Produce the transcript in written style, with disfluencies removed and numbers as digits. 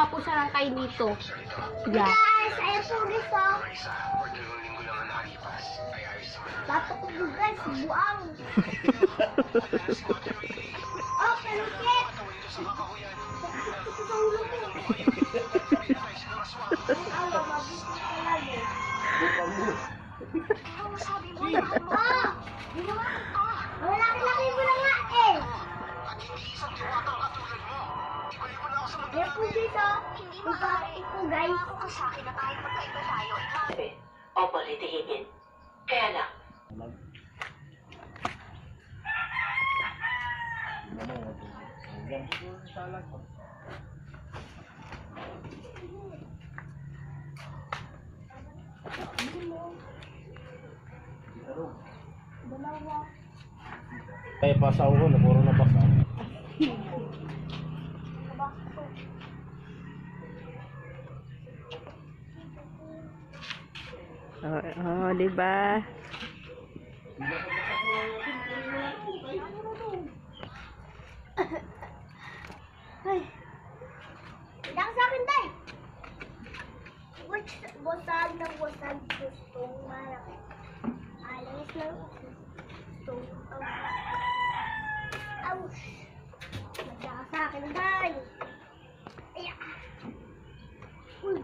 kumuha po siya ng kain dito. Yeah. Guys, ayun po gusto. Bato ko po guys, buang. Oh, kalukit. Sa ulo ko. Ang awa, mabit ko lagi. Oh! Malaki-laki mo na nga eh. Ayun po dito. Magpapit po guys. Opo, litihin. Kaya lang, Kaya pasaw ko, puro na pasaw. Oh, diba? Ay. Tidak sa akin, Day. Busag na busag. Gustong malaki. Alas lang. Gustong ouch. Tidak sa akin, Day. Ayan. Uy.